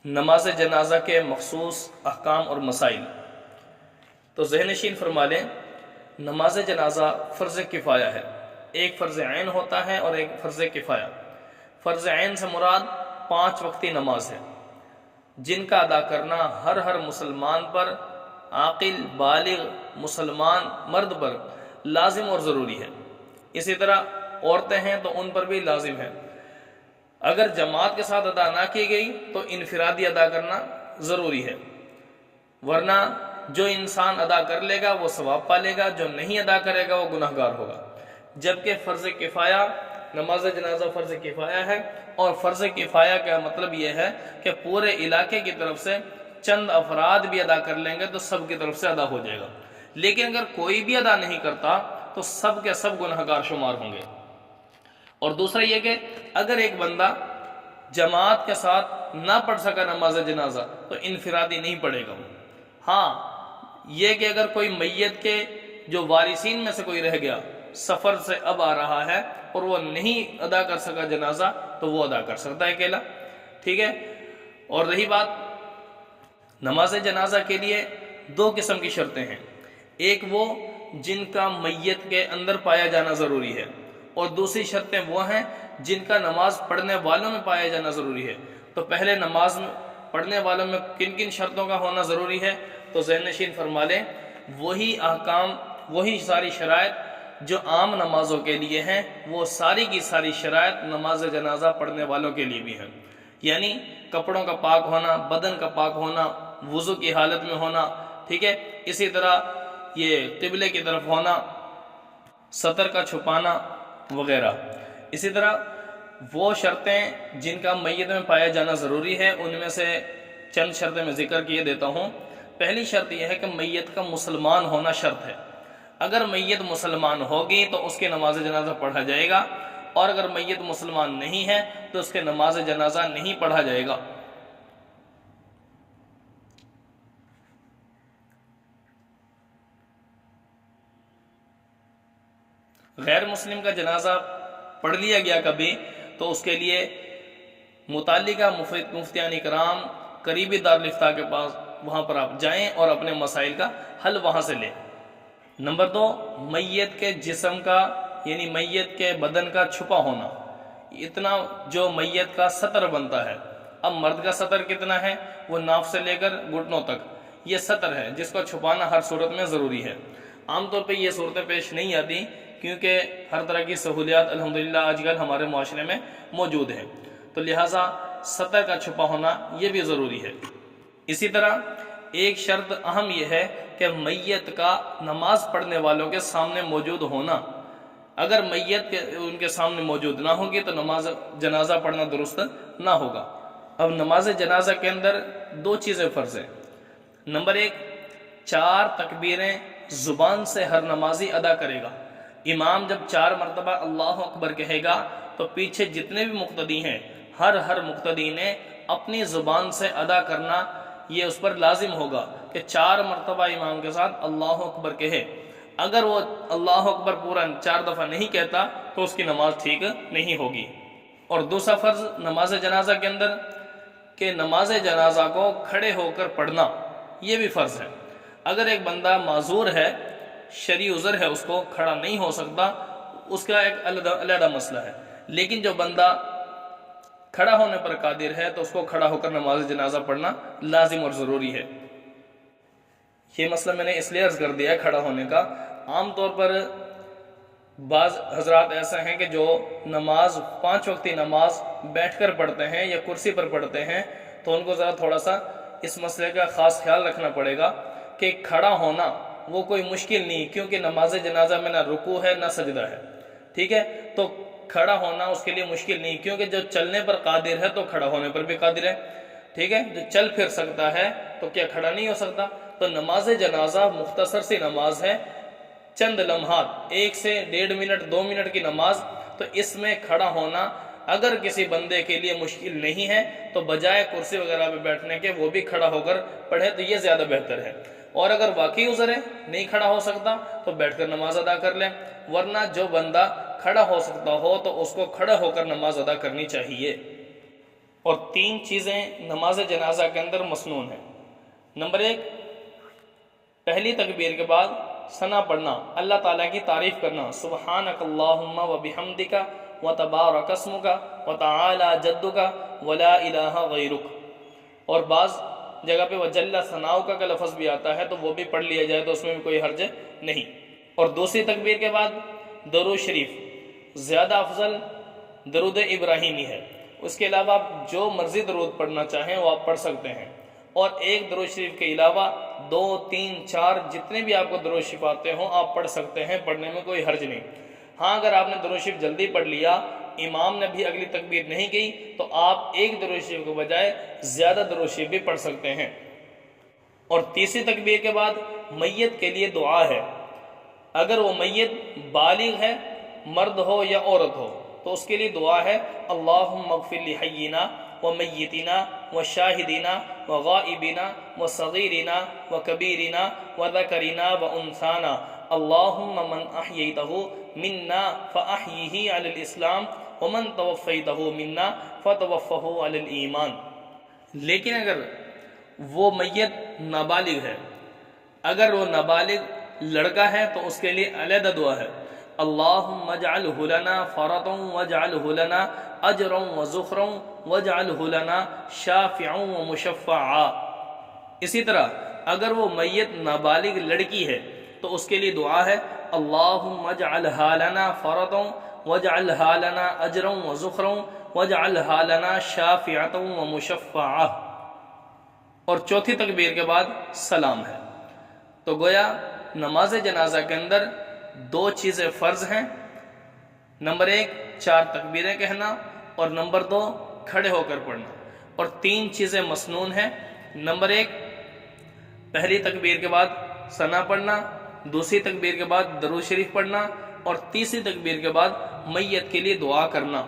نماز جنازہ کے مخصوص احکام اور مسائل۔ تو ذہن نشین فرما لیں، نماز جنازہ فرض کفایہ ہے، ایک فرض عین ہوتا ہے اور ایک فرض کفایہ۔ فرض عین سے مراد 5 وقتی نماز ہے، جن کا ادا کرنا ہر مسلمان پر، عاقل بالغ مسلمان مرد پر لازم اور ضروری ہے۔ اسی طرح عورتیں ہیں تو ان پر بھی لازم ہے۔ اگر جماعت کے ساتھ ادا نہ کی گئی تو انفرادی ادا کرنا ضروری ہے، ورنہ جو انسان ادا کر لے گا وہ ثواب پالے گا، جو نہیں ادا کرے گا وہ گناہگار ہوگا۔ جبکہ فرض کفایہ، نماز جنازہ فرض کفایہ ہے، اور فرض کفایہ کا مطلب یہ ہے کہ پورے علاقے کی طرف سے چند افراد بھی ادا کر لیں گے تو سب کی طرف سے ادا ہو جائے گا، لیکن اگر کوئی بھی ادا نہیں کرتا تو سب کے سب گناہگار شمار ہوں گے۔ اور دوسرا یہ کہ اگر ایک بندہ جماعت کے ساتھ نہ پڑھ سکا نماز جنازہ تو انفرادی نہیں پڑھے گا۔ ہاں یہ کہ اگر کوئی میت کے جو وارثین میں سے کوئی رہ گیا، سفر سے اب آ رہا ہے اور وہ نہیں ادا کر سکا جنازہ تو وہ ادا کر سکتا ہے اکیلا، ٹھیک ہے۔ اور رہی بات، نماز جنازہ کے لیے 2 قسم کی شرطیں ہیں، ایک وہ جن کا میت کے اندر پایا جانا ضروری ہے، اور دوسری شرطیں وہ ہیں جن کا نماز پڑھنے والوں میں پایا جانا ضروری ہے۔ تو پہلے نماز پڑھنے والوں میں کن کن شرطوں کا ہونا ضروری ہے، تو ذہن نشین فرما لیں، وہی احکام، وہی ساری شرائط جو عام نمازوں کے لیے ہیں، وہ ساری کی ساری شرائط نماز جنازہ پڑھنے والوں کے لیے بھی ہیں۔ یعنی کپڑوں کا پاک ہونا، بدن کا پاک ہونا، وضو کی حالت میں ہونا، ٹھیک ہے، اسی طرح یہ قبلے کی طرف ہونا، سطر کا چھپانا وغیرہ۔ اسی طرح وہ شرطیں جن کا میت میں پایا جانا ضروری ہے، ان میں سے چند شرطیں میں ذکر کیے دیتا ہوں۔ پہلی شرط یہ ہے کہ میت کا مسلمان ہونا شرط ہے۔ اگر میت مسلمان ہوگی تو اس کی نماز جنازہ پڑھا جائے گا، اور اگر میت مسلمان نہیں ہے تو اس کے نماز جنازہ نہیں پڑھا جائے گا۔ غیر مسلم کا جنازہ پڑھ لیا گیا کبھی تو اس کے لیے متعلقہ مفتیان کرام قریبی دارالفتاء کے پاس، وہاں پر آپ جائیں اور اپنے مسائل کا حل وہاں سے لیں۔ نمبر 2، میت کے جسم کا، یعنی میت کے بدن کا چھپا ہونا، اتنا جو میت کا سطر بنتا ہے۔ اب مرد کا سطر کتنا ہے، وہ ناف سے لے کر گھٹنوں تک یہ سطر ہے، جس کو چھپانا ہر صورت میں ضروری ہے۔ عام طور پہ یہ صورتیں پیش نہیں آتی کیونکہ ہر طرح کی سہولیات الحمدللہ آج کل ہمارے معاشرے میں موجود ہیں، تو لہٰذا سطر کا چھپا ہونا یہ بھی ضروری ہے۔ اسی طرح ایک شرط اہم یہ ہے کہ میت کا نماز پڑھنے والوں کے سامنے موجود ہونا۔ اگر میت ان کے سامنے موجود نہ ہوگی تو نماز جنازہ پڑھنا درست نہ ہوگا۔ اب نماز جنازہ کے اندر 2 چیزیں فرض ہیں۔ نمبر 1، 4 تکبیریں زبان سے ہر نمازی ادا کرے گا۔ امام جب 4 مرتبہ اللہ اکبر کہے گا تو پیچھے جتنے بھی مقتدی ہیں، ہر مقتدی نے اپنی زبان سے ادا کرنا، یہ اس پر لازم ہوگا کہ 4 مرتبہ امام کے ساتھ اللہ اکبر کہے۔ اگر وہ اللہ اکبر پورا 4 دفعہ نہیں کہتا تو اس کی نماز ٹھیک نہیں ہوگی۔ اور دوسرا فرض نماز جنازہ کے اندر کہ نماز جنازہ کو کھڑے ہو کر پڑھنا، یہ بھی فرض ہے۔ اگر ایک بندہ معذور ہے، شرعی عذر ہے، اس کو کھڑا نہیں ہو سکتا، اس کا ایک علیحدہ مسئلہ ہے، لیکن جو بندہ کھڑا ہونے پر قادر ہے تو اس کو کھڑا ہو کر نماز جنازہ پڑھنا لازم اور ضروری ہے۔ یہ مسئلہ میں نے اس لیے عرض کر دیا ہے کھڑا ہونے کا۔ عام طور پر بعض حضرات ایسے ہیں کہ جو نماز 5 وقتی نماز بیٹھ کر پڑھتے ہیں یا کرسی پر پڑھتے ہیں، تو ان کو ذرا تھوڑا سا اس مسئلے کا خاص خیال رکھنا پڑے گا کہ کھڑا ہونا وہ کوئی مشکل نہیں، کیونکہ نماز جنازہ میں نہ رکوع ہے نہ سجدہ ہے، ٹھیک ہے۔ تو کھڑا ہونا اس کے لیے مشکل نہیں، کیونکہ جو چلنے پر قادر ہے تو کھڑا ہونے پر بھی قادر ہے، ٹھیک ہے۔ جو چل پھر سکتا ہے تو کیا کھڑا نہیں ہو سکتا؟ تو نماز جنازہ مختصر سی نماز ہے، چند لمحات، 1 سے 1.5 منٹ 2 منٹ کی نماز، تو اس میں کھڑا ہونا اگر کسی بندے کے لیے مشکل نہیں ہے تو بجائے کرسی وغیرہ پہ بیٹھنے کے وہ بھی کھڑا ہو کر پڑھے تو یہ زیادہ بہتر ہے۔ اور اگر واقعی عذر ہے، نہیں کھڑا ہو سکتا تو بیٹھ کر نماز ادا کر لیں، ورنہ جو بندہ کھڑا ہو سکتا ہو تو اس کو کھڑا ہو کر نماز ادا کرنی چاہیے۔ اور 3 چیزیں نماز جنازہ کے اندر مسنون ہیں۔ نمبر 1، پہلی تکبیر کے بعد ثنا پڑھنا، اللہ تعالیٰ کی تعریف کرنا، سبحانک اللہم و بحمدک و تبارک اسمک و تعالی جدک ولا الہ غیرک، اور بعض جگہ پہ وجل ثناؤک کا لفظ بھی آتا ہے تو وہ بھی پڑھ لیا جائے تو اس میں بھی کوئی حرج نہیں۔ اور دوسری تکبیر کے بعد درود شریف، زیادہ افضل درود ابراہیمی ہے، اس کے علاوہ آپ جو مرضی درود پڑھنا چاہیں وہ آپ پڑھ سکتے ہیں، اور ایک درود شریف کے علاوہ 2، 3، 4 جتنے بھی آپ کو درود شریف آتے ہوں آپ پڑھ سکتے ہیں، پڑھنے میں کوئی حرج نہیں۔ ہاں اگر آپ نے درود شریف جلدی پڑھ لیا، امام نے بھی اگلی تکبیر نہیں کی، تو آپ ایک درود شریف کے بجائے زیادہ درود شریف بھی پڑھ سکتے ہیں۔ اور تیسری تکبیر کے بعد میت کے لیے دعا ہے، اگر وہ میت بالغ ہے، مرد ہو یا عورت ہو، تو اس کے لیے دعا ہے اللہم اغفر لحینا و میتنا و شاہدینا و غائبینا و صغیرنا و کبیرنا و ذکرنا و انثانا اللہم من احییتہ منا فاحیہ علی الاسلام ومن توفیتہ منا فتوفہ علی الایمان۔ لیکن اگر وہ میت نابالغ ہے، اگر وہ نابالغ لڑکا ہے تو اس کے لیے علیحدہ دعا ہے اللہم اجعلہ لنا فرطا واجعلہ لنا اجرا وزخرا واجعلہ لنا شافعا ومشفعا۔ اسی طرح اگر وہ میت نابالغ لڑکی ہے تو اس کے لیے دعا ہے اللہم اجعلہا لنا فرطا واجعلہا لنا اجرا وزخرا واجعلہا لنا شافعا ومشفعا۔ اور چوتھی تکبیر کے بعد سلام ہے۔ تو گویا نماز جنازہ کے اندر 2 چیزیں فرض ہیں، نمبر 1 4 تکبیریں کہنا، اور نمبر 2 کھڑے ہو کر پڑھنا، اور 3 چیزیں مسنون ہیں، نمبر 1 پہلی تکبیر کے بعد ثنا پڑھنا، دوسری تکبیر کے بعد درود شریف پڑھنا، اور تیسری تکبیر کے بعد میت کے لیے دعا کرنا۔